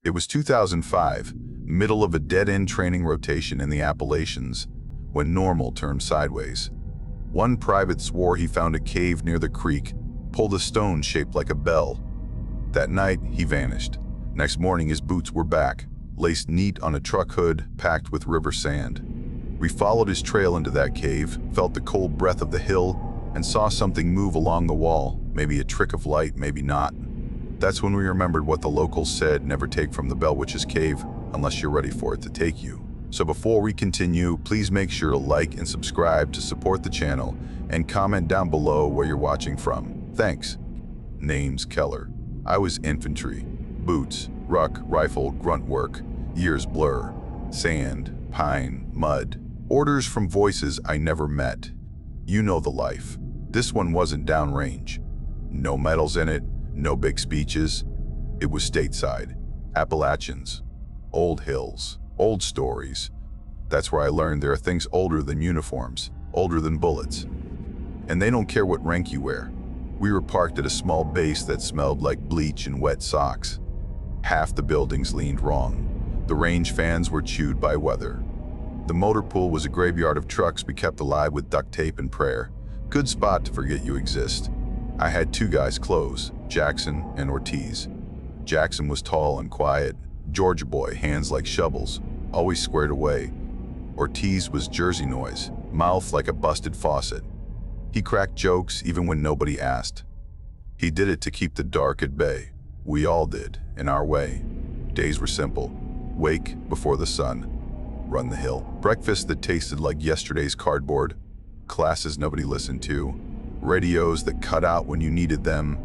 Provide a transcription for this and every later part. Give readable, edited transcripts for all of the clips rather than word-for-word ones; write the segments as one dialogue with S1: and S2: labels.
S1: It was 2005, middle of a dead-end training rotation in the Appalachians, when normal turned sideways. One private swore he found a cave near the creek, pulled a stone shaped like a bell. That night, he vanished. Next morning, his boots were back, laced neat on a truck hood, packed with river sand. We followed his trail into that cave, felt the cold breath of the hill, and saw something move along the wall, maybe a trick of light, maybe not. That's when we remembered what the locals said: never take from the Bell Witch's cave unless you're ready for it to take you. So before we continue, please make sure to like and subscribe to support the channel, and comment down below where you're watching from. Thanks. Names: Keller. I was infantry. Boots, ruck, rifle, grunt work. Years blur. Sand, pine, mud. Orders from voices I never met. You know the life. This one wasn't downrange. No medals in it, no big speeches. It was stateside. Appalachians. Old hills, old stories. That's where I learned there are things older than uniforms, older than bullets. And they don't care what rank you wear. We were parked at a small base that smelled like bleach and wet socks. Half the buildings leaned wrong. The range fans were chewed by weather. The motor pool was a graveyard of trucks we kept alive with duct tape and prayer. Good spot to forget you exist. I had two guys close, Jackson and Ortiz. Jackson was tall and quiet, Georgia boy, hands like shovels, always squared away. Ortiz was Jersey noise, mouth like a busted faucet. He cracked jokes even when nobody asked. He did it to keep the dark at bay. We all did, in our way. Days were simple. Wake before the sun. Run the hill. Breakfast that tasted like yesterday's cardboard. Classes nobody listened to. Radios that cut out when you needed them.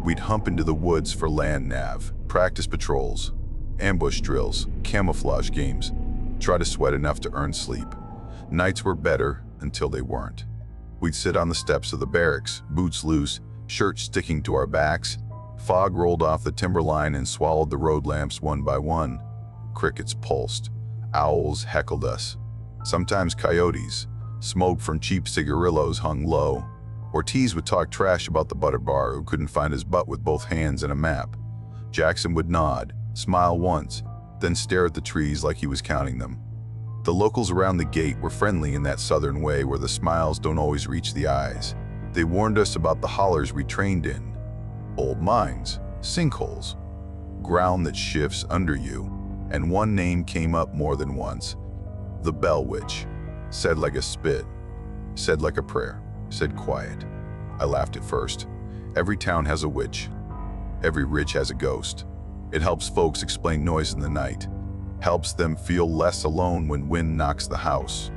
S1: We'd hump into the woods for land nav. Practice patrols. Ambush drills. Camouflage games. Try to sweat enough to earn sleep. Nights were better until they weren't. We'd sit on the steps of the barracks, boots loose, shirts sticking to our backs. Fog rolled off the timberline and swallowed the road lamps one by one. Crickets pulsed. Owls heckled us. Sometimes coyotes. Smoke from cheap cigarillos hung low. Ortiz would talk trash about the butter bar who couldn't find his butt with both hands and a map. Jackson would nod, smile once, then stare at the trees like he was counting them. The locals around the gate were friendly in that southern way where the smiles don't always reach the eyes. They warned us about the hollers we trained in. Old mines, sinkholes, ground that shifts under you, and one name came up more than once. The Bell Witch. Said like a spit, said like a prayer, said quiet. I laughed at first. Every town has a witch. Every ridge has a ghost. It helps folks explain noise in the night. Helps them feel less alone when wind knocks the house.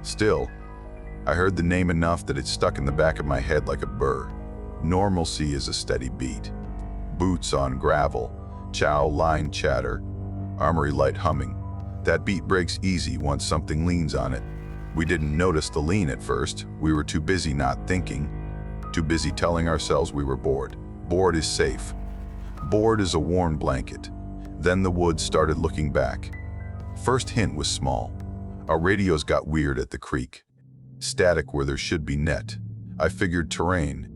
S1: Still, I heard the name enough that it stuck in the back of my head like a burr. Normalcy is a steady beat. Boots on gravel, chow line chatter, armory light humming. That beat breaks easy once something leans on it. We didn't notice the lean at first. We were too busy not thinking, too busy telling ourselves we were bored. Bored is safe. Bored is a warm blanket. Then the woods started looking back. First hint was small. Our radios got weird at the creek. Static where there should be net. I figured terrain.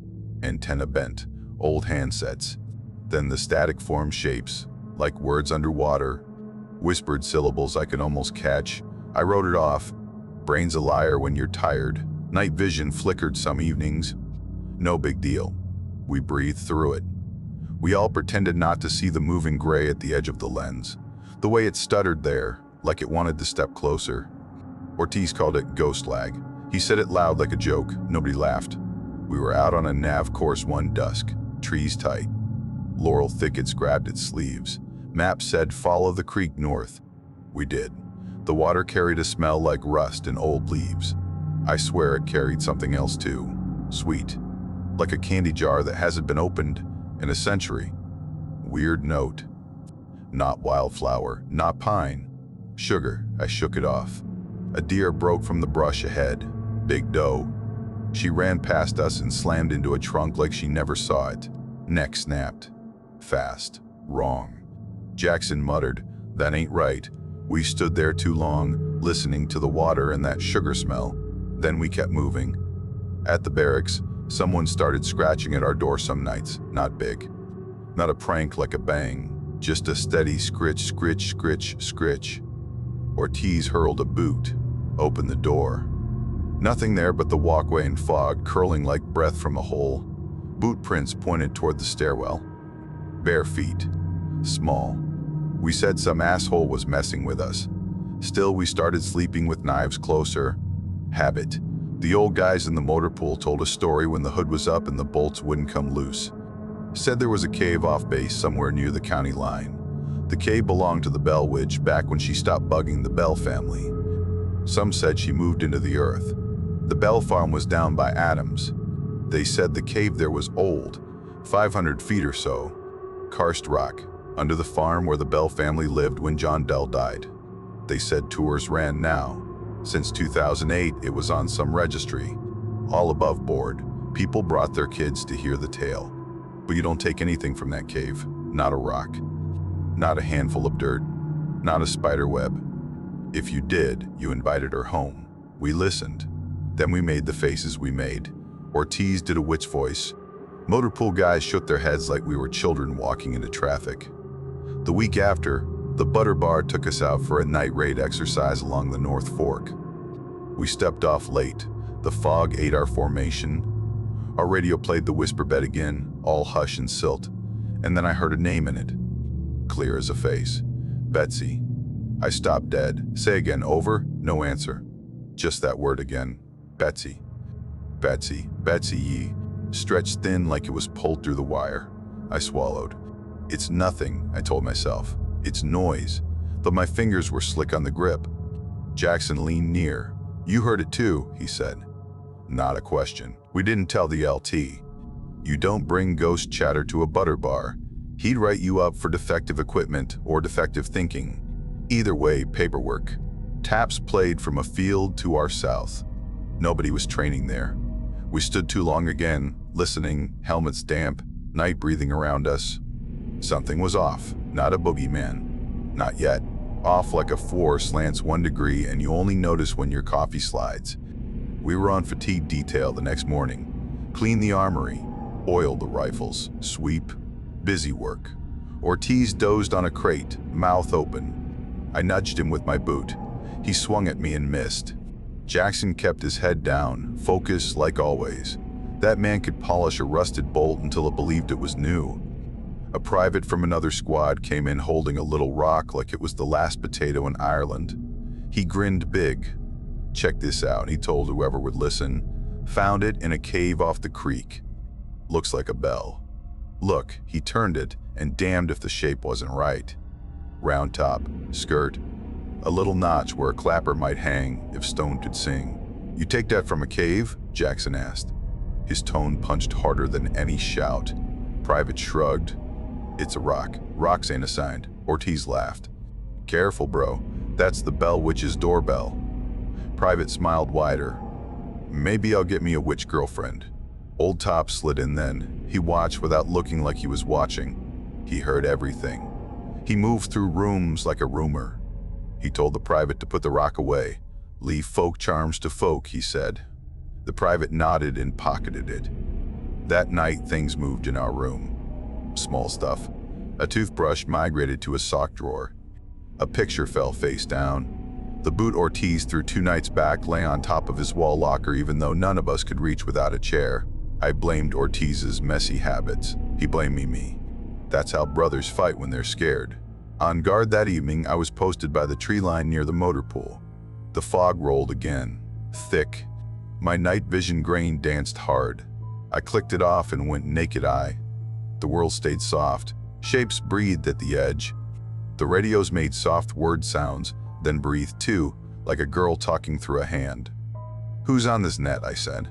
S1: Antenna bent. Old handsets. Then the static formed shapes, like words underwater. Whispered syllables I could almost catch. I wrote it off. Brain's a liar when you're tired. Night vision flickered some evenings. No big deal. We breathed through it. We all pretended not to see the moving gray at the edge of the lens. The way it stuttered there, like it wanted to step closer. Ortiz called it ghost lag. He said it loud like a joke. Nobody laughed. We were out on a nav course one dusk. Trees tight. Laurel thickets grabbed its sleeves. Map said follow the creek north. We did. The water carried a smell like rust and old leaves. I swear it carried something else too. Sweet. Like a candy jar that hasn't been opened in a century. Weird note. Not wildflower, not pine. Sugar. I shook it off. A deer broke from the brush ahead. Big doe. She ran past us and slammed into a trunk like she never saw it. Neck snapped. Fast. Wrong. Jackson muttered, "That ain't right." We stood there too long, listening to the water and that sugar smell. Then we kept moving. At the barracks, someone started scratching at our door some nights. Not big. Not a prank like a bang. Just a steady scritch, scritch, scritch, scritch. Ortiz hurled a boot, opened the door. Nothing there but the walkway and fog curling like breath from a hole. Boot prints pointed toward the stairwell. Bare feet. Small. We said some asshole was messing with us. Still, we started sleeping with knives closer. Habit. The old guys in the motor pool told a story when the hood was up and the bolts wouldn't come loose. Said there was a cave off base somewhere near the county line. The cave belonged to the Bell Witch back when she stopped bugging the Bell family. Some said she moved into the earth. The Bell farm was down by Adams. They said the cave there was old, 500 feet or so. Karst rock, under the farm where the Bell family lived when John Dell died. They said tours ran now. Since 2008, it was on some registry. All above board, people brought their kids to hear the tale. But you don't take anything from that cave. Not a rock. Not a handful of dirt. Not a spider web. If you did, you invited her home. We listened. Then we made the faces we made. Ortiz did a witch voice. Motor pool guys shook their heads like we were children walking into traffic. The week after, the Butter Bar took us out for a night raid exercise along the North Fork. We stepped off late. The fog ate our formation. Our radio played the whisper bed again, all hush and silt, and then I heard a name in it. Clear as a face. Betsy. I stopped dead. Say again, over? No answer. Just that word again. Betsy. Betsy. Betsy ye. Stretched thin like it was pulled through the wire. I swallowed. It's nothing, I told myself. It's noise. But my fingers were slick on the grip. Jackson leaned near. You heard it too, he said. Not a question. We didn't tell the LT. You don't bring ghost chatter to a Butter Bar. He'd write you up for defective equipment or defective thinking. Either way, paperwork. Taps played from a field to our south. Nobody was training there. We stood too long again, listening, helmets damp, night breathing around us. Something was off, not a boogeyman. Not yet. Off like a 4 slants 1 degree and you only notice when your coffee slides. We were on fatigue detail the next morning. Clean the armory, oil the rifles, sweep, busy work. Ortiz dozed on a crate, mouth open. I nudged him with my boot. He swung at me and missed. Jackson kept his head down, focused like always. That man could polish a rusted bolt until it believed it was new. A private from another squad came in holding a little rock like it was the last potato in Ireland. He grinned big. Check this out, he told whoever would listen. Found it in a cave off the creek. Looks like a bell. Look, he turned it, and damned if the shape wasn't right. Round top, skirt, a little notch where a clapper might hang if stone could sing. You take that from a cave? Jackson asked. His tone punched harder than any shout. Private shrugged. It's a rock. Rocks ain't assigned. Ortiz laughed. Careful, bro. That's the Bell Witch's doorbell. Private smiled wider. Maybe I'll get me a witch girlfriend. Old Top slid in then. He watched without looking like he was watching. He heard everything. He moved through rooms like a rumor. He told the private to put the rock away. Leave folk charms to folk, he said. The private nodded and pocketed it. That night, things moved in our room. Small stuff. A toothbrush migrated to a sock drawer. A picture fell face down. The boot Ortiz threw 2 nights back lay on top of his wall locker even though none of us could reach without a chair. I blamed Ortiz's messy habits. He blamed me. That's how brothers fight when they're scared. On guard that evening, I was posted by the tree line near the motor pool. The fog rolled again. Thick. My night vision grain danced hard. I clicked it off and went naked eye. The world stayed soft. Shapes breathed at the edge. The radios made soft word sounds, then breathed too, like a girl talking through a hand. Who's on this net? I said.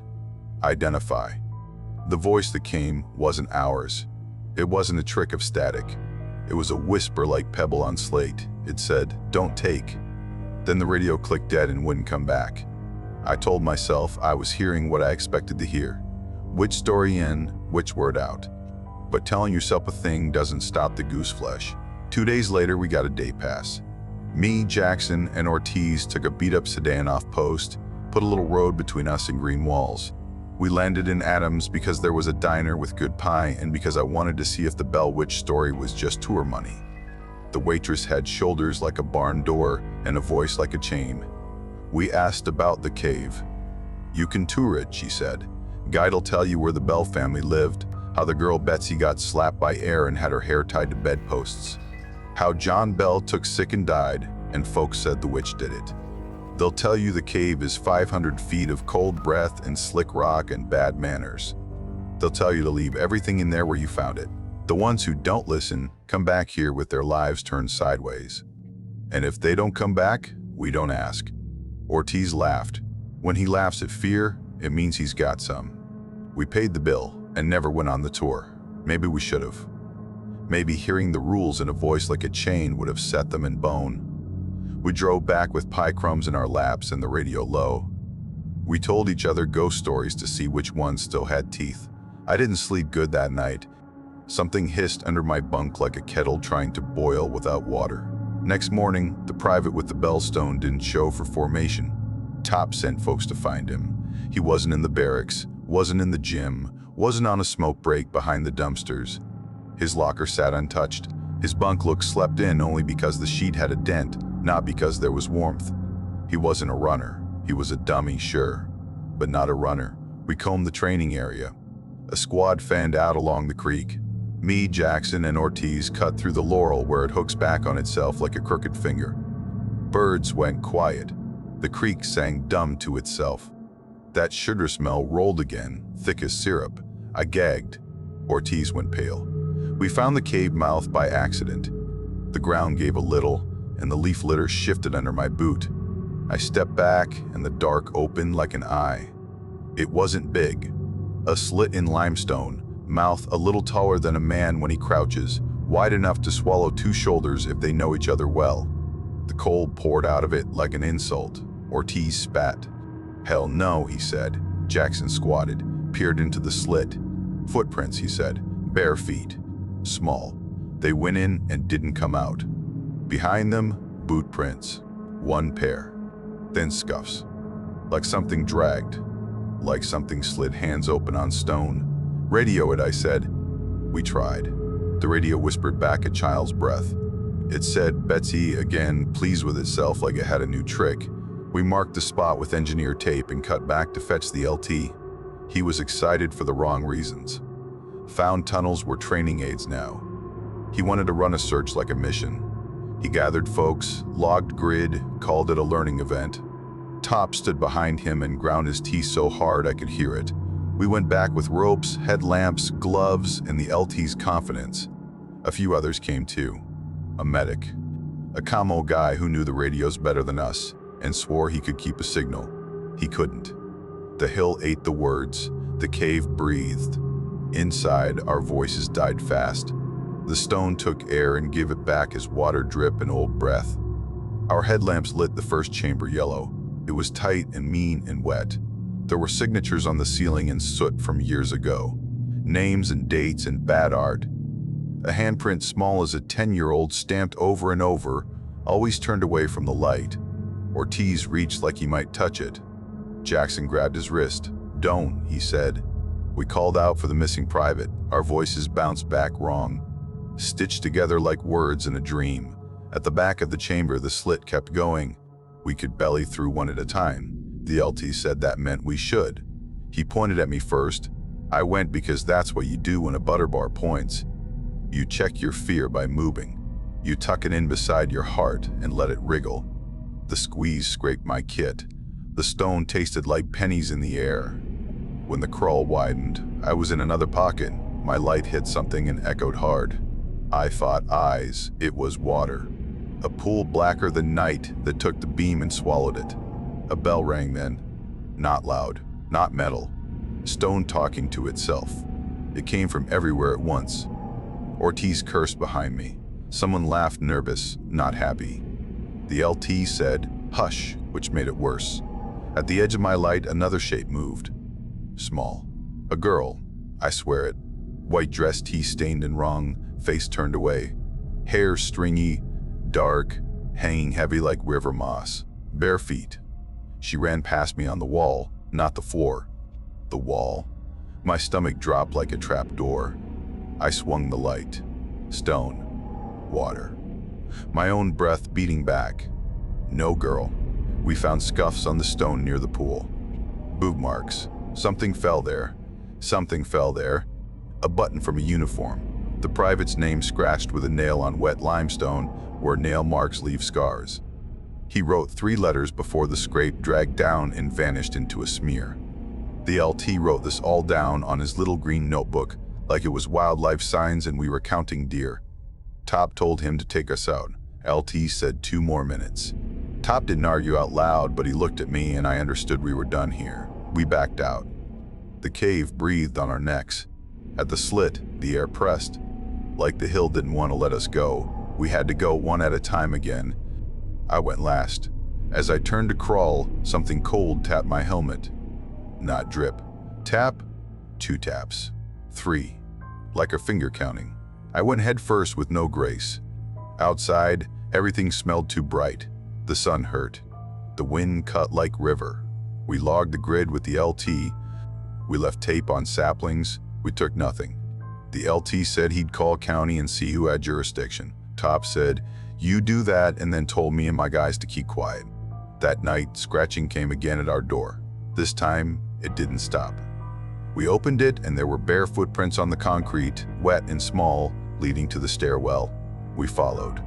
S1: Identify. The voice that came wasn't ours. It wasn't a trick of static. It was a whisper like pebble on slate. It said, don't take. Then the radio clicked dead and wouldn't come back. I told myself I was hearing what I expected to hear. Which story in, which word out. But telling yourself a thing doesn't stop the goose flesh. 2 days later, we got a day pass. Me, Jackson, and Ortiz took a beat-up sedan off post, put a little road between us and green walls. We landed in Adams because there was a diner with good pie and because I wanted to see if the Bell Witch story was just tour money. The waitress had shoulders like a barn door and a voice like a chain. We asked about the cave. "You can tour it," she said. "Guide'll tell you where the Bell family lived, how the girl Betsy got slapped by air and had her hair tied to bedposts, how John Bell took sick and died, and folks said the witch did it. They'll tell you the cave is 500 feet of cold breath and slick rock and bad manners. They'll tell you to leave everything in there where you found it. The ones who don't listen come back here with their lives turned sideways. And if they don't come back, we don't ask." Ortiz laughed. When he laughs at fear, it means he's got some. We paid the bill and never went on the tour. Maybe we should have. Maybe hearing the rules in a voice like a chain would have set them in bone. We drove back with pie crumbs in our laps and the radio low. We told each other ghost stories to see which ones still had teeth. I didn't sleep good that night. Something hissed under my bunk like a kettle trying to boil without water. Next morning, the private with the bellstone didn't show for formation. Top sent folks to find him. He wasn't in the barracks, wasn't in the gym, wasn't on a smoke break behind the dumpsters. His locker sat untouched. His bunk looked slept in only because the sheet had a dent, not because there was warmth. He wasn't a runner. He was a dummy, sure, but not a runner. We combed the training area. A squad fanned out along the creek. Me, Jackson, and Ortiz cut through the laurel where it hooks back on itself like a crooked finger. Birds went quiet. The creek sang dumb to itself. That sugar smell rolled again, thick as syrup. I gagged. Ortiz went pale. We found the cave mouth by accident. The ground gave a little, and the leaf litter shifted under my boot. I stepped back, and the dark opened like an eye. It wasn't big. A slit in limestone, mouth a little taller than a man when he crouches, wide enough to swallow two shoulders if they know each other well. The cold poured out of it like an insult. Ortiz spat. "Hell no," he said. Jackson squatted, peered into the slit. "Footprints," he said. "Bare feet. Small. They went in and didn't come out. Behind them, boot prints. One pair. Then scuffs. Like something dragged. Like something slid hands open on stone." "Radio it," I said. We tried. The radio whispered back a child's breath. It said, "Betsy," again, pleased with itself like it had a new trick. We marked the spot with engineer tape and cut back to fetch the LT. He was excited for the wrong reasons. Found tunnels were training aids now. He wanted to run a search like a mission. He gathered folks, logged grid, called it a learning event. Top stood behind him and ground his teeth so hard I could hear it. We went back with ropes, headlamps, gloves, and the LT's confidence. A few others came too. A medic. A commo guy who knew the radios better than us and swore he could keep a signal. He couldn't. The hill ate the words. The cave breathed. Inside, our voices died fast. The stone took air and gave it back as water drip and old breath. Our headlamps lit the first chamber yellow. It was tight and mean and wet. There were signatures on the ceiling and soot from years ago. Names and dates and bad art. A handprint small as a 10-year-old stamped over and over, always turned away from the light. Ortiz reached like he might touch it. Jackson grabbed his wrist. "Don't," he said. We called out for the missing private. Our voices bounced back wrong, stitched together like words in a dream. At the back of the chamber, the slit kept going. We could belly through one at a time. The LT said that meant we should. He pointed at me first. I went because that's what you do when a butter bar points. You check your fear by moving. You tuck it in beside your heart and let it wriggle. The squeeze scraped my kit. The stone tasted like pennies in the air. When the crawl widened, I was in another pocket. My light hit something and echoed hard. I fought eyes. It was water. A pool blacker than night that took the beam and swallowed it. A bell rang then. Not loud, not metal. Stone talking to itself. It came from everywhere at once. Ortiz cursed behind me. Someone laughed, nervous, not happy. The LT said, "Hush," which made it worse. At the edge of my light, another shape moved. Small. A girl. I swear it. White dress, tea-stained and wrong, face turned away. Hair stringy, dark, hanging heavy like river moss. Bare feet. She ran past me on the wall, not the floor. The wall. My stomach dropped like a trap door. I swung the light. Stone. Water. my own breath beating back. No, girl. We found scuffs on the stone near the pool. Boob marks. Something fell there. Something fell there. A button from a uniform. The private's name scratched with a nail on wet limestone where nail marks leave scars. He wrote 3 letters before the scrape dragged down and vanished into a smear. The LT wrote this all down on his little green notebook like it was wildlife signs and we were counting deer. Top told him to take us out. LT said 2 more minutes. Top didn't argue out loud, but he looked at me and I understood we were done here. We backed out. The cave breathed on our necks. At the slit, the air pressed. Like the hill didn't want to let us go, we had to go one at a time again. I went last. As I turned to crawl, something cold tapped my helmet. Not drip. Tap. 2 taps. 3. Like a finger counting. I went head first with no grace. Outside, everything smelled too bright. The sun hurt. The wind cut like river. We logged the grid with the LT. We left tape on saplings. We took nothing. The LT said he'd call county and see who had jurisdiction. Top said, "You do that," and then told me and my guys to keep quiet. That night, scratching came again at our door. This time, it didn't stop. We opened it and there were bare footprints on the concrete, wet and small, leading to the stairwell. We followed.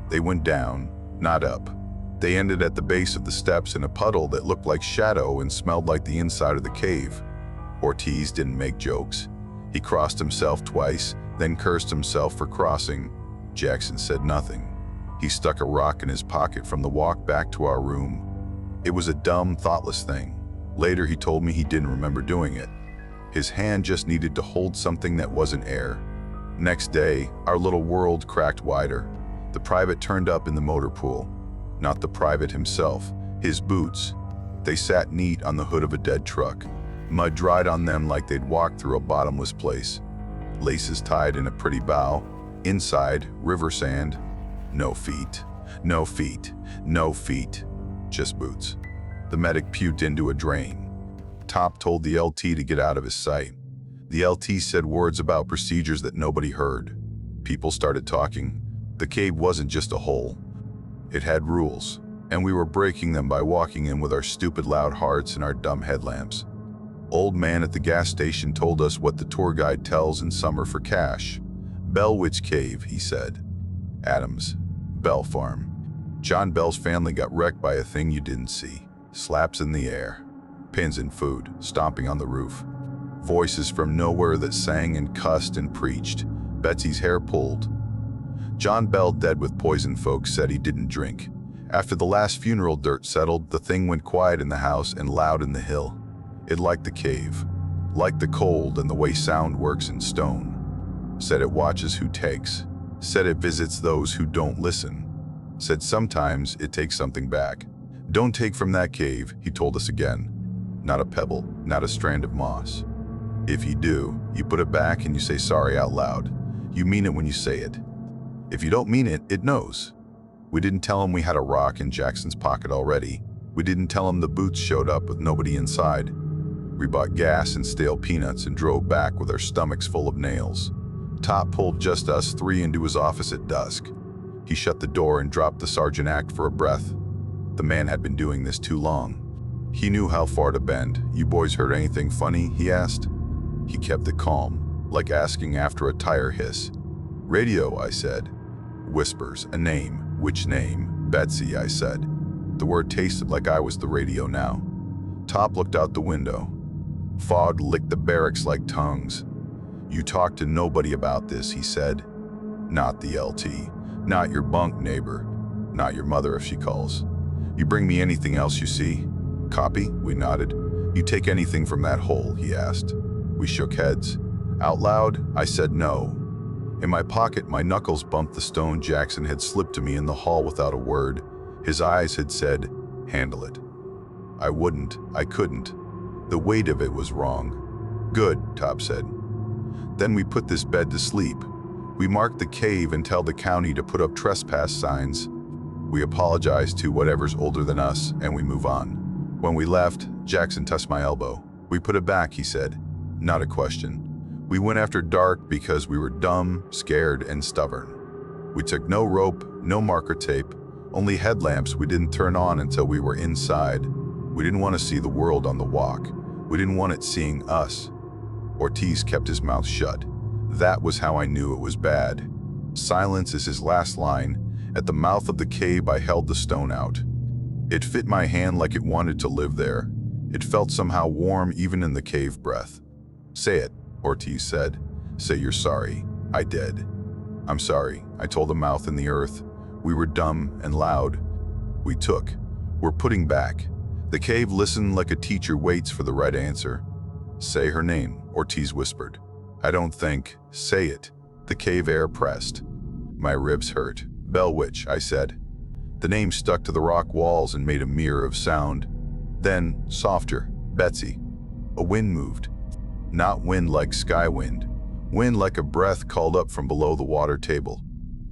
S1: They went down, not up. They ended at the base of the steps in a puddle that looked like shadow and smelled like the inside of the cave. Ortiz didn't make jokes. He crossed himself twice, then cursed himself for crossing. Jackson said nothing. He stuck a rock in his pocket from the walk back to our room. It was a dumb, thoughtless thing. Later he told me he didn't remember doing it. His hand just needed to hold something that wasn't air. Next day, our little world cracked wider. The private turned up in the motor pool. Not the private himself, his boots. They sat neat on the hood of a dead truck. Mud dried on them like they'd walked through a bottomless place. Laces tied in a pretty bow. Inside, river sand. No feet. No feet. No feet. Just boots. The medic puked into a drain. Top told the LT to get out of his sight. The LT said words about procedures that nobody heard. People started talking. The cave wasn't just a hole. It had rules, and we were breaking them by walking in with our stupid loud hearts and our dumb headlamps. Old man at the gas station told us what the tour guide tells in summer for cash. Bellwitch Cave, he said. Adams. Bell Farm. John Bell's family got wrecked by a thing you didn't see. Slaps in the air. Pins in food, stomping on the roof. Voices from nowhere that sang and cussed and preached. Betsy's hair pulled. John Bell, dead with poison, folks said he didn't drink. After the last funeral dirt settled, the thing went quiet in the house and loud in the hill. It liked the cave, liked the cold and the way sound works in stone. Said it watches who takes. Said it visits those who don't listen. Said sometimes it takes something back. Don't take from that cave, he told us again. Not a pebble, not a strand of moss. If you do, you put it back and you say sorry out loud. You mean it when you say it. If you don't mean it, it knows. We didn't tell him we had a rock in Jackson's pocket already. We didn't tell him the boots showed up with nobody inside. We bought gas and stale peanuts and drove back with our stomachs full of nails. Top pulled just us 3 into his office at dusk. He shut the door and dropped the sergeant act for a breath. The man had been doing this too long. He knew how far to bend. "You boys heard anything funny?" he asked. He kept it calm, like asking after a tire hiss. "Radio," I said. Whispers, a name. "Which name?" "Betsy," I said. The word tasted like I was the radio now. Top looked out the window. Fog licked the barracks like tongues. "You talk to nobody about this," he said. "Not the LT. Not your bunk neighbor. Not your mother if she calls. You bring me anything else you see?" "Copy," we nodded. "You take anything from that hole?" he asked. We shook heads. Out loud, I said no. In my pocket, my knuckles bumped the stone Jackson had slipped to me in the hall without a word. His eyes had said, "Handle it." I wouldn't. I couldn't. The weight of it was wrong. "Good," Top said. "Then we put this bed to sleep. We marked the cave and tell the county to put up trespass signs. We apologize to whatever's older than us, and we move on." When we left, Jackson touched my elbow. "We put it back," he said. Not a question. We went after dark because we were dumb, scared, and stubborn. We took no rope, no marker tape, only headlamps we didn't turn on until we were inside. We didn't want to see the world on the walk. We didn't want it seeing us. Ortiz kept his mouth shut. That was how I knew it was bad. Silence is his last line. At the mouth of the cave, I held the stone out. It fit my hand like it wanted to live there. It felt somehow warm even in the cave breath. "Say it," Ortiz said. "Say you're sorry." I did. "I'm sorry," I told the mouth in the earth. We were dumb and loud. We took. We're putting back. The cave listened like a teacher waits for the right answer. "Say her name," Ortiz whispered. "I don't think." "Say it." The cave air pressed. My ribs hurt. "Bell Witch," I said. The name stuck to the rock walls and made a mirror of sound. Then, softer, "Betsy." A wind moved. Not wind like sky wind. Wind like a breath called up from below the water table.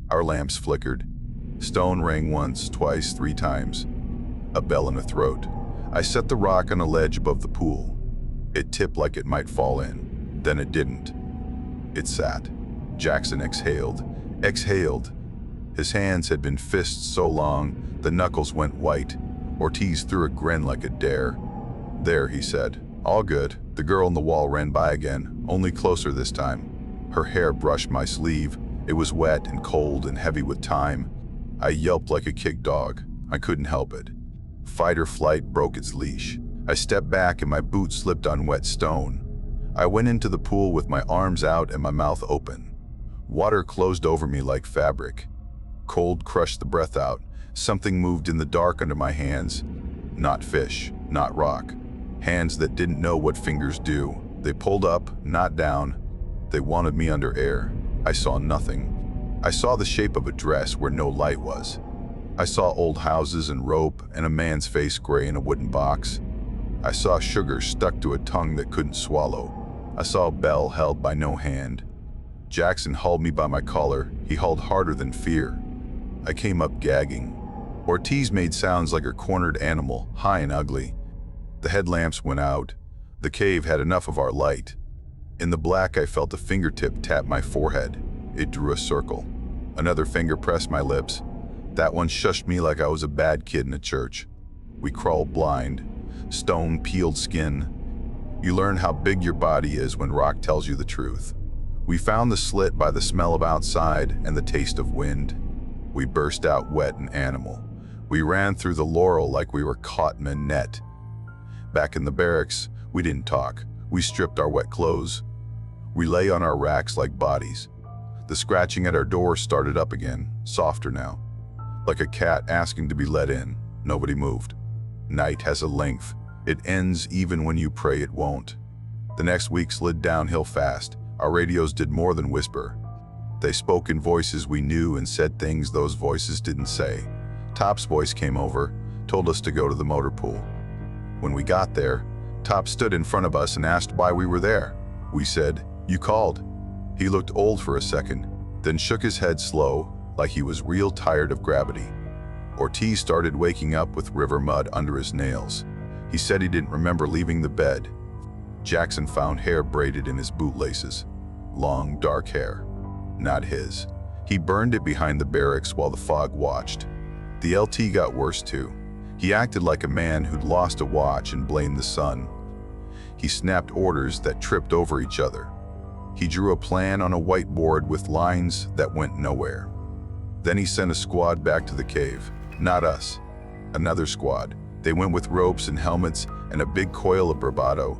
S1: Our lamps flickered. Stone rang once, twice, 3 times. A bell in a throat. I set the rock on a ledge above the pool. It tipped like it might fall in. Then it didn't. It sat. Jackson exhaled. Exhaled. His hands had been fists so long, the knuckles went white. Ortiz threw a grin like a dare. "There," he said. "All good." The girl on the wall ran by again, only closer this time. Her hair brushed my sleeve. It was wet and cold and heavy with time. I yelped like a kicked dog. I couldn't help it. Fight or flight broke its leash. I stepped back and my boot slipped on wet stone. I went into the pool with my arms out and my mouth open. Water closed over me like fabric. Cold crushed the breath out. Something moved in the dark under my hands. Not fish, not rock. Hands that didn't know what fingers do. They pulled up, not down. They wanted me under air. I saw nothing. I saw the shape of a dress where no light was. I saw old houses and rope and a man's face gray in a wooden box. I saw sugar stuck to a tongue that couldn't swallow. I saw a bell held by no hand. Jackson hauled me by my collar. He hauled harder than fear. I came up gagging. Ortiz made sounds like a cornered animal, high and ugly. The headlamps went out. The cave had enough of our light. In the black, I felt a fingertip tap my forehead. It drew a circle. Another finger pressed my lips. That one shushed me like I was a bad kid in a church. We crawled blind. Stone peeled skin. You learn how big your body is when rock tells you the truth. We found the slit by the smell of outside and the taste of wind. We burst out wet and animal. We ran through the laurel like we were caught in a net. Back in the barracks, we didn't talk. We stripped our wet clothes. We lay on our racks like bodies. The scratching at our door started up again, softer now. Like a cat asking to be let in. Nobody moved. Night has a length. It ends even when you pray it won't. The next week slid downhill fast. Our radios did more than whisper. They spoke in voices we knew and said things those voices didn't say. Top's voice came over, told us to go to the motor pool. When we got there, Top stood in front of us and asked why we were there. We said, "You called." He looked old for a second, then shook his head slow, like he was real tired of gravity. Ortiz started waking up with river mud under his nails. He said he didn't remember leaving the bed. Jackson found hair braided in his bootlaces. Long, dark hair. Not his. He burned it behind the barracks while the fog watched. The LT got worse too. He acted like a man who'd lost a watch and blamed the sun. He snapped orders that tripped over each other. He drew a plan on a whiteboard with lines that went nowhere. Then he sent a squad back to the cave. Not us. Another squad. They went with ropes and helmets and a big coil of bravado.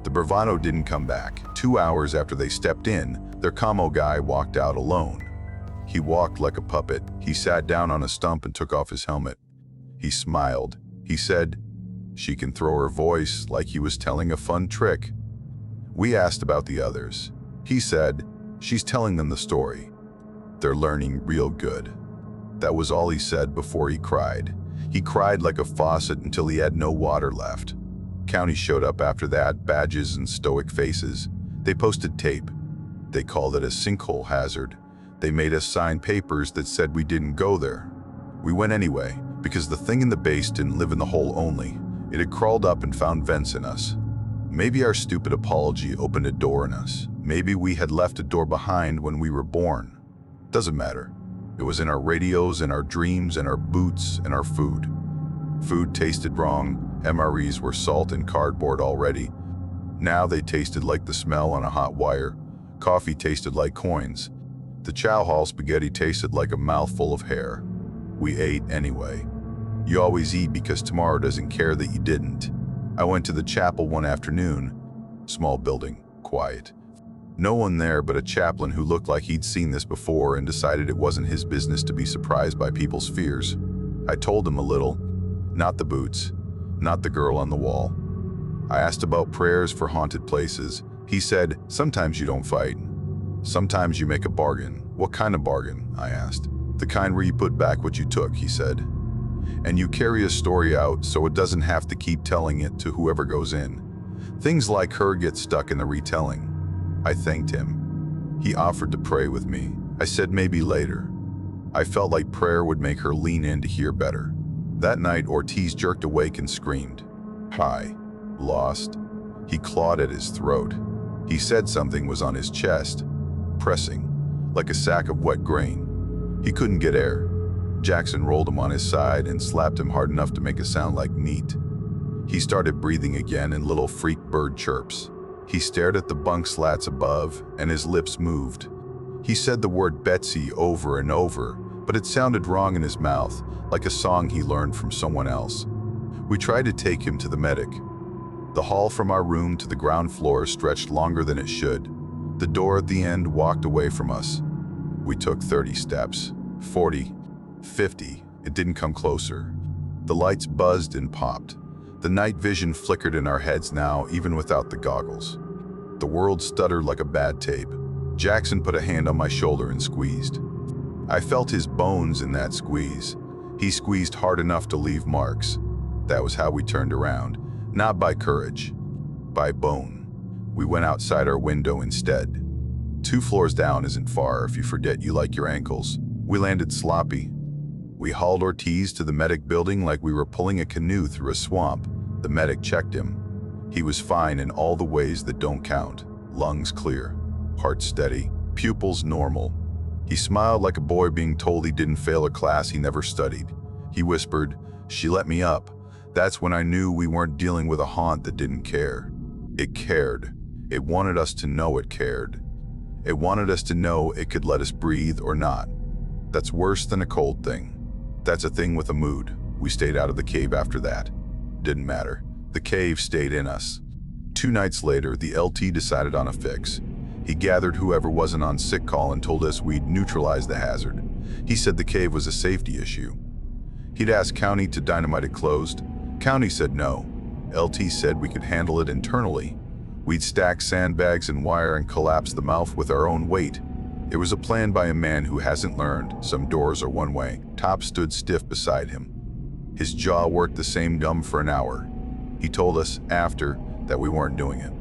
S1: The bravado didn't come back. 2 hours after they stepped in, their commo guy walked out alone. He walked like a puppet. He sat down on a stump and took off his helmet. He smiled. He said, "She can throw her voice," like he was telling a fun trick. We asked about the others. He said, "She's telling them the story. They're learning real good." That was all he said before he cried. He cried like a faucet until he had no water left. County showed up after that, badges and stoic faces. They posted tape. They called it a sinkhole hazard. They made us sign papers that said we didn't go there. We went anyway, because the thing in the base didn't live in the hole only. It had crawled up and found vents in us. Maybe our stupid apology opened a door in us. Maybe we had left a door behind when we were born. Doesn't matter. It was in our radios, in our dreams, in our boots, and our food. Food tasted wrong. MREs were salt and cardboard already. Now they tasted like the smell on a hot wire. Coffee tasted like coins. The chow hall spaghetti tasted like a mouthful of hair. We ate anyway. You always eat because tomorrow doesn't care that you didn't. I went to the chapel one afternoon. Small building, quiet. No one there but a chaplain who looked like he'd seen this before and decided it wasn't his business to be surprised by people's fears. I told him a little. Not the boots, not the girl on the wall. I asked about prayers for haunted places. He said, sometimes you don't fight. Sometimes you make a bargain. What kind of bargain? I asked. The kind where you put back what you took, he said. And you carry a story out so it doesn't have to keep telling it to whoever goes in. Things like her get stuck in the retelling. I thanked him. He offered to pray with me. I said maybe later. I felt like prayer would make her lean in to hear better. That night, Ortiz jerked awake and screamed. Hi. Lost. He clawed at his throat. He said something was on his chest, pressing, like a sack of wet grain. He couldn't get air. Jackson rolled him on his side and slapped him hard enough to make a sound like meat. He started breathing again in little freak bird chirps. He stared at the bunk slats above, and his lips moved. He said the word Betsy over and over, but it sounded wrong in his mouth, like a song he learned from someone else. We tried to take him to the medic. The hall from our room to the ground floor stretched longer than it should. The door at the end walked away from us. We took 30 steps, 40, 50. It didn't come closer. The lights buzzed and popped. The night vision flickered in our heads now, even without the goggles. The world stuttered like a bad tape. Jackson put a hand on my shoulder and squeezed. I felt his bones in that squeeze. He squeezed hard enough to leave marks. That was how we turned around. Not by courage, by bone. We went outside our window instead. 2 floors down isn't far if you forget you like your ankles. We landed sloppy. We hauled Ortiz to the medic building like we were pulling a canoe through a swamp. The medic checked him. He was fine in all the ways that don't count. Lungs clear, heart steady, pupils normal. He smiled like a boy being told he didn't fail a class he never studied. He whispered, "She let me up." That's when I knew we weren't dealing with a haunt that didn't care. It cared. It wanted us to know it cared. It wanted us to know it could let us breathe or not. That's worse than a cold thing. That's a thing with a mood. We stayed out of the cave after that. Didn't matter. The cave stayed in us. 2 nights later, the LT decided on a fix. He gathered whoever wasn't on sick call and told us we'd neutralize the hazard. He said the cave was a safety issue. He'd asked county to dynamite it closed. County said no. LT said we could handle it internally. We'd stack sandbags and wire and collapse the mouth with our own weight. It was a plan by a man who hasn't learned some doors are one way. Top stood stiff beside him. His jaw worked the same dumb for an hour. He told us after that we weren't doing it.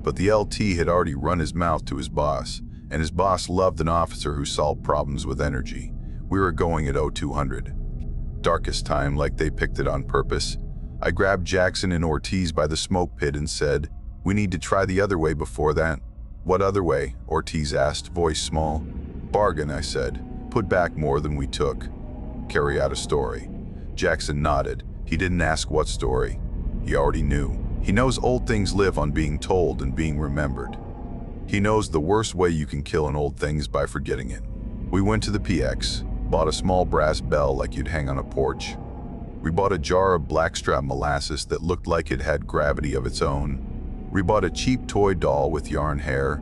S1: But the LT had already run his mouth to his boss, and his boss loved an officer who solved problems with energy. We were going at 0200. Darkest time, like they picked it on purpose. I grabbed Jackson and Ortiz by the smoke pit and said, "We need to try the other way before that." "What other way?" Ortiz asked, voice small. "Bargain," I said. "Put back more than we took. Carry out a story." Jackson nodded. He didn't ask what story. He already knew. He knows old things live on being told and being remembered. He knows the worst way you can kill an old thing is by forgetting it. We went to the PX, bought a small brass bell like you'd hang on a porch. We bought a jar of blackstrap molasses that looked like it had gravity of its own. We bought a cheap toy doll with yarn hair.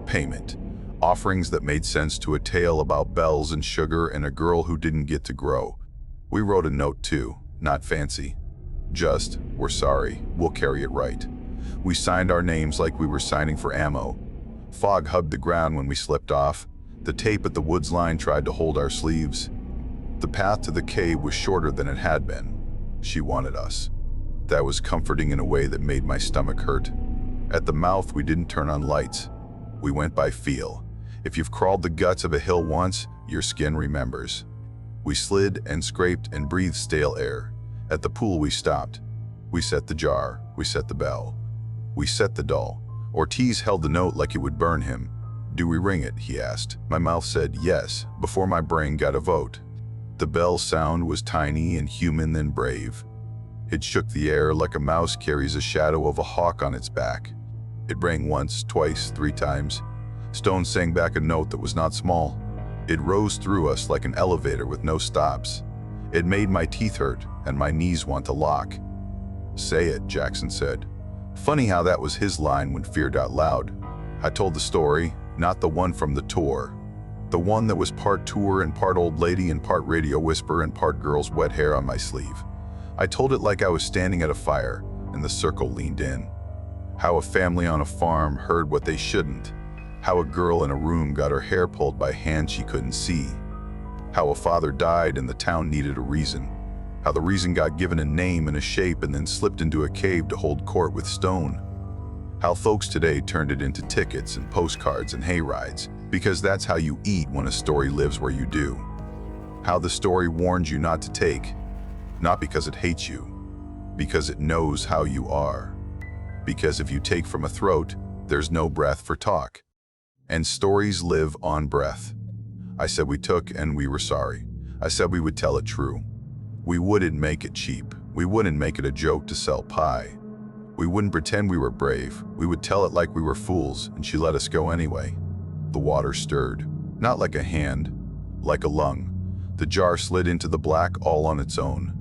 S1: Payment. Offerings that made sense to a tale about bells and sugar and a girl who didn't get to grow. We wrote a note too, not fancy. Just, "We're sorry, we'll carry it right." We signed our names like we were signing for ammo. Fog hugged the ground when we slipped off. The tape at the woods line tried to hold our sleeves. The path to the cave was shorter than it had been. She wanted us. That was comforting in a way that made my stomach hurt. At the mouth, we didn't turn on lights. We went by feel. If you've crawled the guts of a hill once, your skin remembers. We slid and scraped and breathed stale air. At the pool, we stopped. We set the jar. We set the bell. We set the doll. Ortiz held the note like it would burn him. "Do we ring it?" he asked. My mouth said yes, before my brain got a vote. The bell sound was tiny and human, then brave. It shook the air like a mouse carries a shadow of a hawk on its back. It rang once, twice, 3 times. Stone sang back a note that was not small. It rose through us like an elevator with no stops. It made my teeth hurt and my knees want to lock. "Say it," Jackson said. Funny how that was his line when feared out loud. I told the story, not the one from the tour. The one that was part tour and part old lady and part radio whisper and part girl's wet hair on my sleeve. I told it like I was standing at a fire and the circle leaned in. How a family on a farm heard what they shouldn't. How a girl in a room got her hair pulled by hands she couldn't see. How a father died and the town needed a reason. How the reason got given a name and a shape and then slipped into a cave to hold court with Stone. How folks today turned it into tickets and postcards and hayrides, because that's how you eat when a story lives where you do. How the story warns you not to take, not because it hates you, because it knows how you are. Because if you take from a throat, there's no breath for talk. And stories live on breath. I said we took and we were sorry. I said we would tell it true. We wouldn't make it cheap. We wouldn't make it a joke to sell pie. We wouldn't pretend we were brave. We would tell it like we were fools, and she let us go anyway. The water stirred, not like a hand, like a lung. The jar slid into the black all on its own.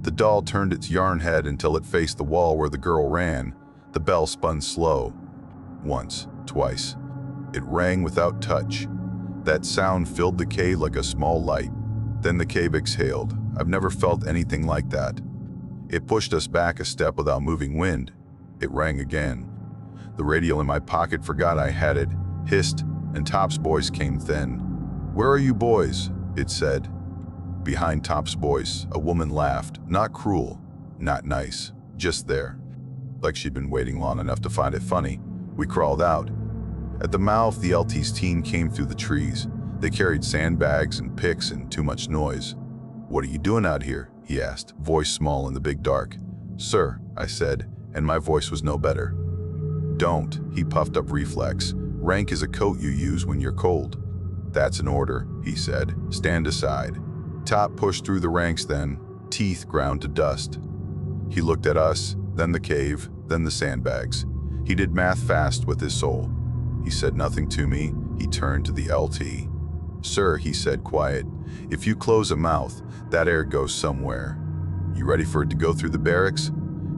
S1: The doll turned its yarn head until it faced the wall where the girl ran. The bell spun slow. Once, twice. It rang without touch. That sound filled the cave like a small light. Then the cave exhaled. I've never felt anything like that. It pushed us back a step without moving wind. It rang again. The radio in my pocket forgot I had it, hissed, and Top's voice came thin. "Where are you boys?" it said. Behind Top's voice, a woman laughed, not cruel, not nice, just there. Like she'd been waiting long enough to find it funny. We crawled out. At the mouth, the LT's team came through the trees. They carried sandbags and picks and too much noise. "What are you doing out here?" he asked, voice small in the big dark. "Sir," I said, and my voice was no better. "Don't," he puffed up reflex. "Rank is a coat you use when you're cold." "That's an order," he said. "Stand aside." Top pushed through the ranks then, teeth ground to dust. He looked at us, then the cave, then the sandbags. He did math fast with his soul. He said nothing to me. He turned to the LT. "Sir," he said quiet, "if you close a mouth, that air goes somewhere. You ready for it to go through the barracks?"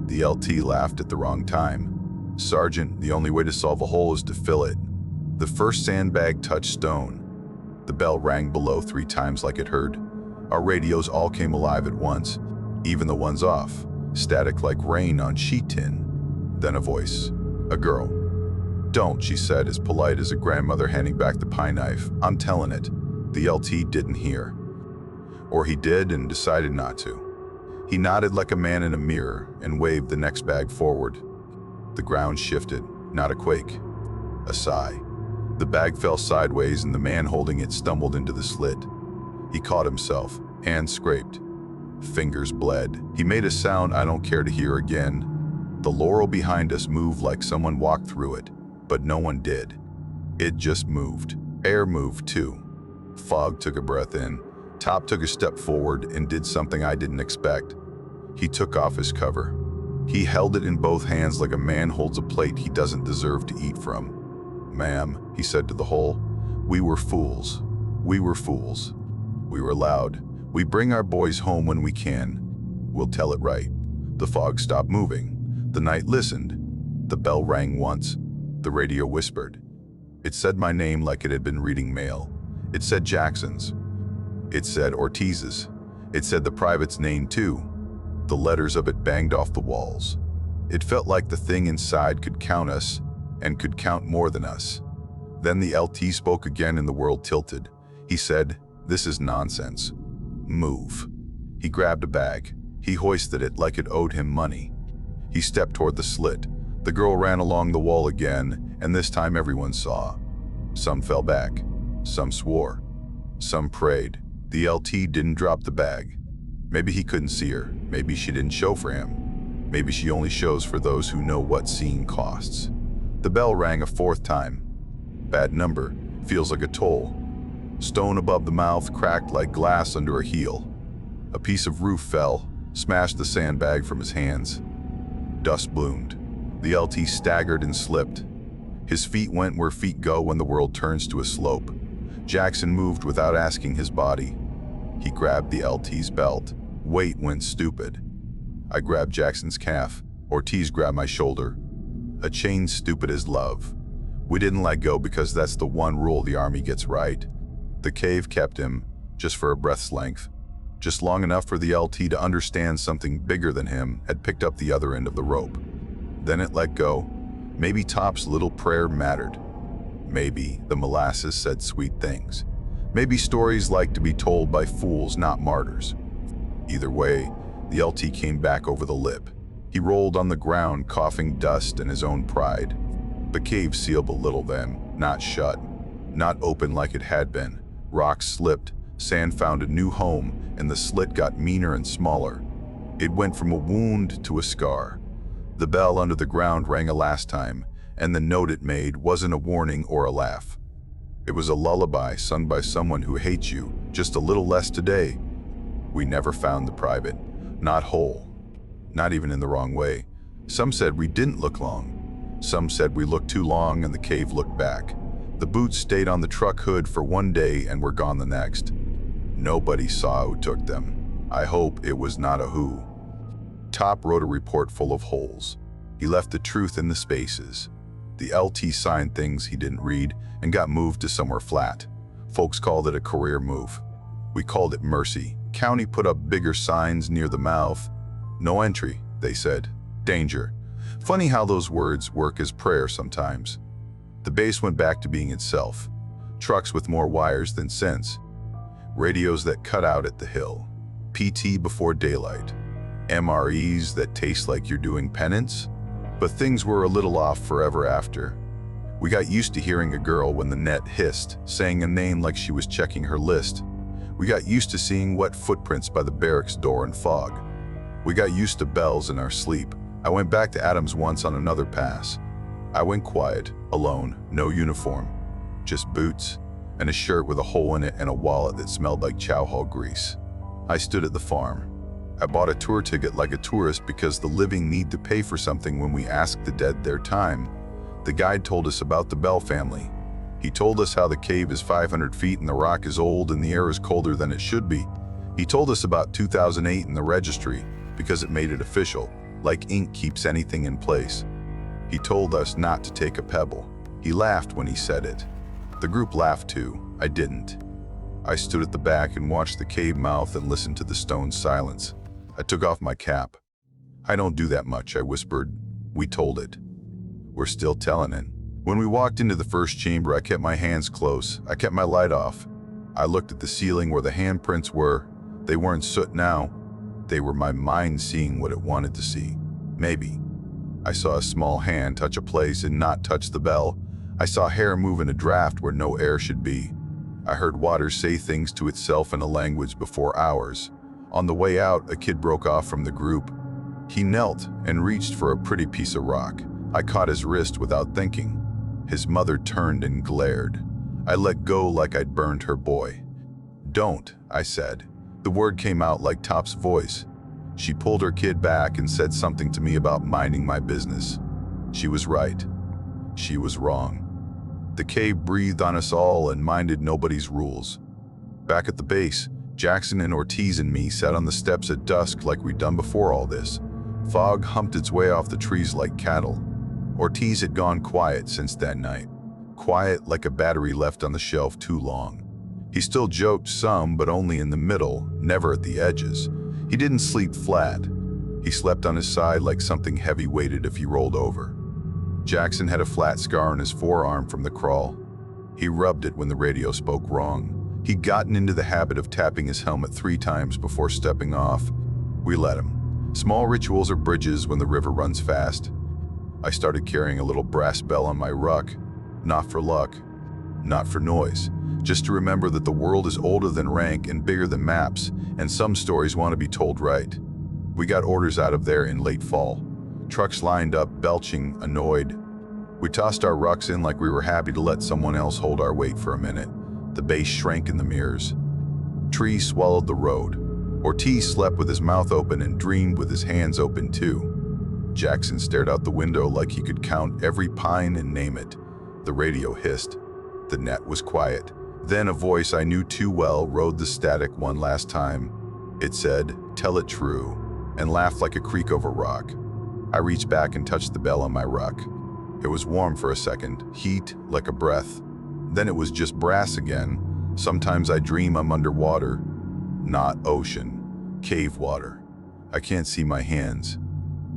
S1: The LT laughed at the wrong time. "Sergeant, the only way to solve a hole is to fill it." The first sandbag touched Stone. The bell rang below 3 times like it heard. Our radios all came alive at once, even the ones off, static like rain on sheet tin. Then a voice, a girl. "Don't," she said, as polite as a grandmother handing back the pie knife. "I'm telling it." The LT didn't hear. Or he did and decided not to. He nodded like a man in a mirror and waved the next bag forward. The ground shifted, not a quake, a sigh. The bag fell sideways and the man holding it stumbled into the slit. He caught himself, hands scraped. Fingers bled. He made a sound I don't care to hear again. The laurel behind us moved like someone walked through it, but no one did. It just moved. Air moved too. Fog took a breath in. Top took a step forward and did something I didn't expect. He took off his cover. He held it in both hands like a man holds a plate he doesn't deserve to eat from. "Ma'am," he said to the hole, "we were fools. We were fools. We were loud. We bring our boys home when we can. We'll tell it right." The fog stopped moving. The night listened. The bell rang once. The radio whispered. It said my name like it had been reading mail. It said Jackson's. It said Ortiz's. It said the private's name too. The letters of it banged off the walls. It felt like the thing inside could count us, and could count more than us. Then the LT spoke again and the world tilted. He said, "This is nonsense. Move." He grabbed a bag. He hoisted it like it owed him money. He stepped toward the slit. The girl ran along the wall again, and this time everyone saw. Some fell back. Some swore. Some prayed. The LT didn't drop the bag. Maybe he couldn't see her. Maybe she didn't show for him. Maybe she only shows for those who know what seeing costs. The bell rang a 4th time. bad number, feels like a toll. Stone above the mouth cracked like glass under a heel. A piece of roof fell, smashed the sandbag from his hands. Dust bloomed. The LT staggered and slipped. His feet went where feet go when the world turns to a slope. Jackson moved without asking his body. He grabbed the LT's belt. Weight went stupid. I grabbed Jackson's calf. Ortiz grabbed my shoulder. A chain stupid as love. We didn't let go because that's the one rule the Army gets right. The cave kept him, just for a breath's length. Just long enough for the LT to understand something bigger than him had picked up the other end of the rope. Then it let go. Maybe Top's little prayer mattered. Maybe the molasses said sweet things. Maybe stories like to be told by fools, not martyrs. Either way, the LT came back over the lip. He rolled on the ground, coughing dust and his own pride. The cave sealed a little then, not shut, not open like it had been. Rocks slipped, sand found a new home, and the slit got meaner and smaller. It went from a wound to a scar. The bell under the ground rang a last time, and the note it made wasn't a warning or a laugh. It was a lullaby sung by someone who hates you, just a little less today. We never found the private, not whole, not even in the wrong way. Some said we didn't look long. Some said we looked too long and the cave looked back. The boots stayed on the truck hood for one day and were gone the next. Nobody saw who took them. I hope it was not a who. Top wrote a report full of holes. He left the truth in the spaces. The LT signed things he didn't read and got moved to somewhere flat. Folks called it a career move. We called it mercy. County put up bigger signs near the mouth. No entry, they said. Danger. Funny how those words work as prayer sometimes. The base went back to being itself. Trucks with more wires than sense. Radios that cut out at the hill. PT before daylight. MREs that taste like you're doing penance. But things were a little off forever after. We got used to hearing a girl when the net hissed, saying a name like she was checking her list. We got used to seeing wet footprints by the barracks door in fog. We got used to bells in our sleep. I went back to Adams once on another pass. I went quiet, alone, no uniform. Just boots, and a shirt with a hole in it and a wallet that smelled like chow hall grease. I stood at the farm. I bought a tour ticket like a tourist because the living need to pay for something when we ask the dead their time. The guide told us about the Bell family. He told us how the cave is 500 feet and the rock is old and the air is colder than it should be. He told us about 2008 and the registry because it made it official, like ink keeps anything in place. He told us not to take a pebble. He laughed when he said it. The group laughed too. I didn't. I stood at the back and watched the cave mouth and listened to the stone silence. I took off my cap. I don't do that much, I whispered. We told it. We're still telling it. When we walked into the first chamber, I kept my hands close. I kept my light off. I looked at the ceiling where the handprints were. They weren't soot now. They were my mind seeing what it wanted to see. Maybe. I saw a small hand touch a place and not touch the bell. I saw hair move in a draft where no air should be. I heard water say things to itself in a language before ours. On the way out, a kid broke off from the group. He knelt and reached for a pretty piece of rock. I caught his wrist without thinking. His mother turned and glared. I let go like I'd burned her boy. Don't, I said. The word came out like Top's voice. She pulled her kid back and said something to me about minding my business. She was right. She was wrong. The cave breathed on us all and minded nobody's rules. Back at the base, Jackson and Ortiz and me sat on the steps at dusk like we'd done before all this. Fog humped its way off the trees like cattle. Ortiz had gone quiet since that night. Quiet like a battery left on the shelf too long. He still joked some, but only in the middle, never at the edges. He didn't sleep flat. He slept on his side like something heavy weighted if he rolled over. Jackson had a flat scar on his forearm from the crawl. He rubbed it when the radio spoke wrong. He'd gotten into the habit of tapping his helmet 3 times before stepping off. We let him. Small rituals are bridges when the river runs fast. I started carrying a little brass bell on my ruck, not for luck, not for noise, just to remember that the world is older than rank and bigger than maps, and some stories want to be told right. We got orders out of there in late fall. Trucks lined up, belching, annoyed. We tossed our rucks in like we were happy to let someone else hold our weight for a minute. The base shrank in the mirrors. Trees swallowed the road. Ortiz slept with his mouth open and dreamed with his hands open too. Jackson stared out the window like he could count every pine and name it. The radio hissed. The net was quiet. Then a voice I knew too well rode the static one last time. It said, "Tell it true," and laughed like a creak over rock. I reached back and touched the bell on my ruck. It was warm for a second, heat like a breath. Then it was just brass again. Sometimes I dream I'm underwater. Not ocean, cave water. I can't see my hands.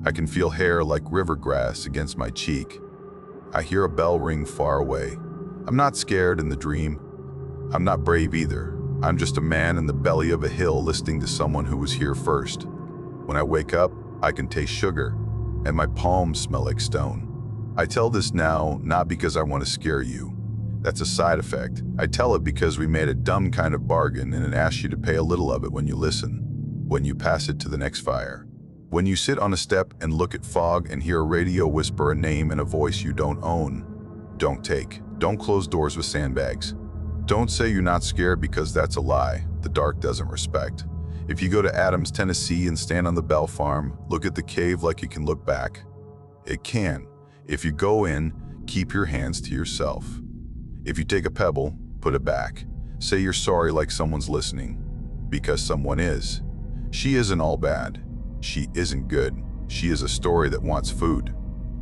S1: I can feel hair like river grass against my cheek. I hear a bell ring far away. I'm not scared in the dream. I'm not brave either. I'm just a man in the belly of a hill listening to someone who was here first. When I wake up, I can taste sugar, and my palms smell like stone. I tell this now not because I want to scare you. That's a side effect. I tell it because we made a dumb kind of bargain and it asks you to pay a little of it when you listen, when you pass it to the next fire. When you sit on a step and look at fog and hear a radio whisper a name and a voice you don't own. Don't take. Don't close doors with sandbags. Don't say you're not scared because that's a lie. The dark doesn't respect. If you go to Adams, Tennessee and stand on the Bell Farm, look at the cave like you can look back. It can. If you go in, keep your hands to yourself. If you take a pebble, put it back. Say you're sorry like someone's listening. Because someone is. She isn't all bad. She isn't good. She is a story that wants food.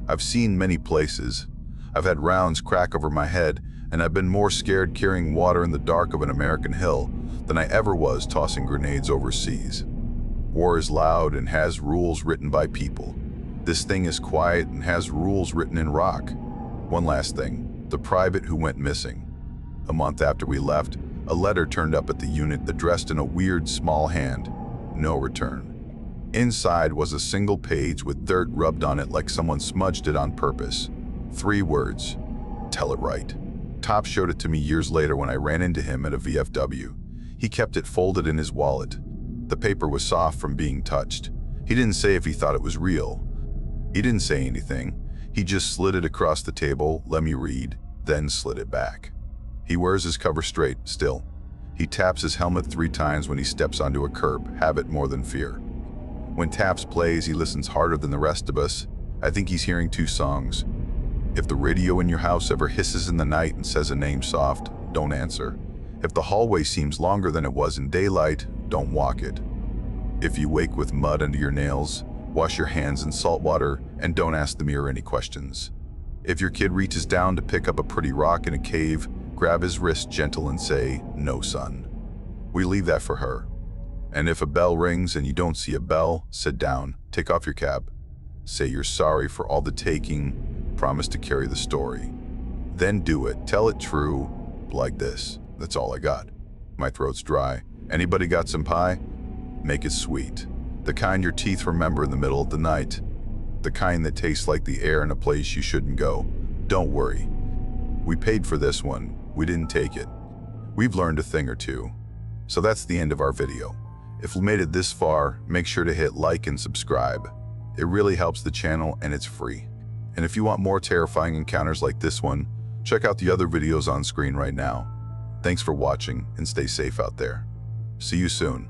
S1: I've seen many places. I've had rounds crack over my head, and I've been more scared carrying water in the dark of an American hill than I ever was tossing grenades overseas. War is loud and has rules written by people. This thing is quiet and has rules written in rock. One last thing, the private who went missing. A month after we left, a letter turned up at the unit addressed in a weird small hand. No return. Inside was a single page with dirt rubbed on it like someone smudged it on purpose. 3 words. Tell it right. Top showed it to me years later when I ran into him at a VFW. He kept it folded in his wallet. The paper was soft from being touched. He didn't say if he thought it was real. He didn't say anything. He just slid it across the table, let me read, then slid it back. He wears his cover straight, still. He taps his helmet 3 times when he steps onto a curb, habit more than fear. When Taps plays, he listens harder than the rest of us. I think he's hearing 2 songs. If the radio in your house ever hisses in the night and says a name soft, don't answer. If the hallway seems longer than it was in daylight, don't walk it. If you wake with mud under your nails, wash your hands in salt water and don't ask the mirror any questions. If your kid reaches down to pick up a pretty rock in a cave, grab his wrist gentle and say, "No, son." We leave that for her. And if a bell rings and you don't see a bell, sit down, take off your cap. Say you're sorry for all the taking, promise to carry the story. Then do it, tell it true, like this. That's all I got. My throat's dry. Anybody got some pie? Make it sweet. The kind your teeth remember in the middle of the night. The kind that tastes like the air in a place you shouldn't go. Don't worry. We paid for this one. We didn't take it. We've learned a thing or two. So that's the end of our video. If you made it this far, make sure to hit like and subscribe. It really helps the channel and it's free. And if you want more terrifying encounters like this one, check out the other videos on screen right now. Thanks for watching and stay safe out there. See you soon.